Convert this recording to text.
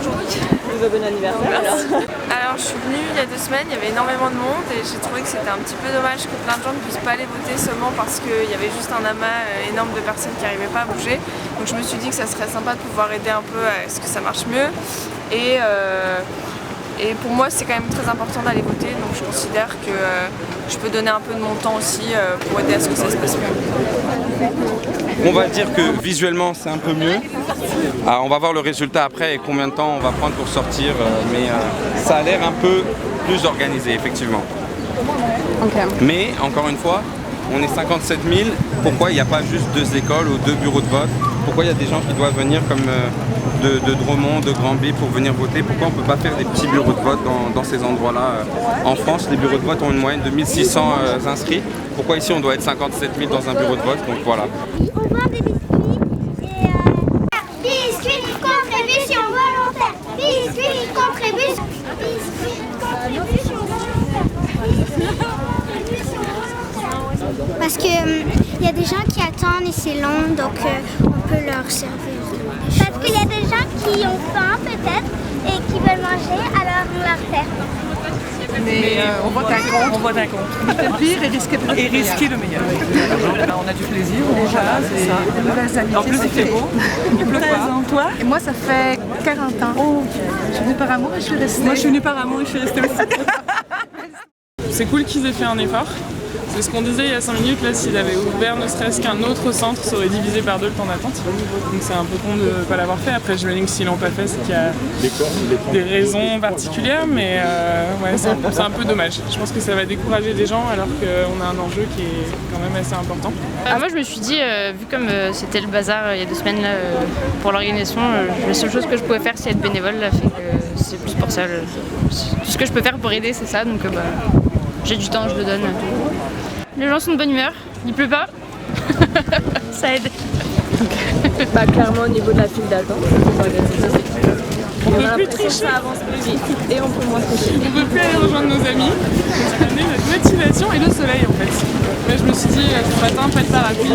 aujourd'hui. Bon anniversaire alors. Alors je suis venue il y a 2 semaines, il y avait énormément de monde et j'ai trouvé que c'était un petit peu dommage que plein de gens ne puissent pas aller voter seulement parce qu'il y avait juste un amas énorme de personnes qui n'arrivaient pas à bouger. Donc je me suis dit que ça serait sympa de pouvoir aider un peu à ce que ça marche mieux. Et pour moi c'est quand même très important d'aller voter, donc je considère que je peux donner un peu de mon temps aussi pour aider à ce que ça se passe mieux. On va dire que visuellement c'est un peu mieux. On va voir le résultat après et combien de temps on va prendre pour sortir, mais ça a l'air un peu plus organisé effectivement. Okay. Mais encore une fois, on est 57 000, pourquoi il n'y a pas juste 2 écoles ou 2 bureaux de vote? Pourquoi il y a des gens qui doivent venir comme de Dromont, de Granby pour venir voter? Pourquoi on ne peut pas faire des petits bureaux de vote dans ces endroits-là? En France, les bureaux de vote ont une moyenne de 1600 inscrits. Pourquoi ici on doit être 57 000 dans un bureau de vote? Donc voilà. On vend des biscuits et biscuits, contribution volontaire. Biscuits, contribution. Biscuits, contribution volontaire. Parce que y a des gens qui attendent et c'est long, donc on peut leur servir. Parce qu'il y a des gens qui ont faim peut-être et qui veulent manger, alors on leur sert. Mais on vote un contre. On vote un contre. Le pire et risquer le meilleur. On a du plaisir déjà, c'est des nouvelles amitiés. En plus il fait beau. Il pleut pas. Toi? Et moi ça fait 40 ans. Oh, je suis venue par amour et je suis restée. Moi je suis venue par amour et je suis restée aussi. C'est cool qu'ils aient fait un effort. C'est ce qu'on disait il y a 5 minutes, là s'ils avaient ouvert ne serait-ce qu'un autre centre, ça aurait divisé par 2 le temps d'attente. Donc c'est un peu con de ne pas l'avoir fait. Après j'imagine que s'ils l'ont pas fait, c'est qu'il y a des raisons particulières, mais ouais, c'est un peu dommage. Je pense que ça va décourager des gens alors qu'on a un enjeu qui est quand même assez important. Moi je me suis dit, vu comme c'était le bazar il y a 2 semaines là, pour l'organisation, la seule chose que je pouvais faire c'est être bénévole, là, fait que c'est plus pour ça. Tout ce que je peux faire pour aider c'est ça, donc j'ai du temps, je le donne. Les gens sont de bonne humeur, il pleut pas, ça aide. Bah clairement au niveau de la file d'attente, On peut plus tricher. Ça avance plus vite et on peut moins tricher. On peut plus aller rejoindre nos amis. Ça a amené notre motivation et le soleil en fait. Mais je me suis dit ce matin, pas de parapluie,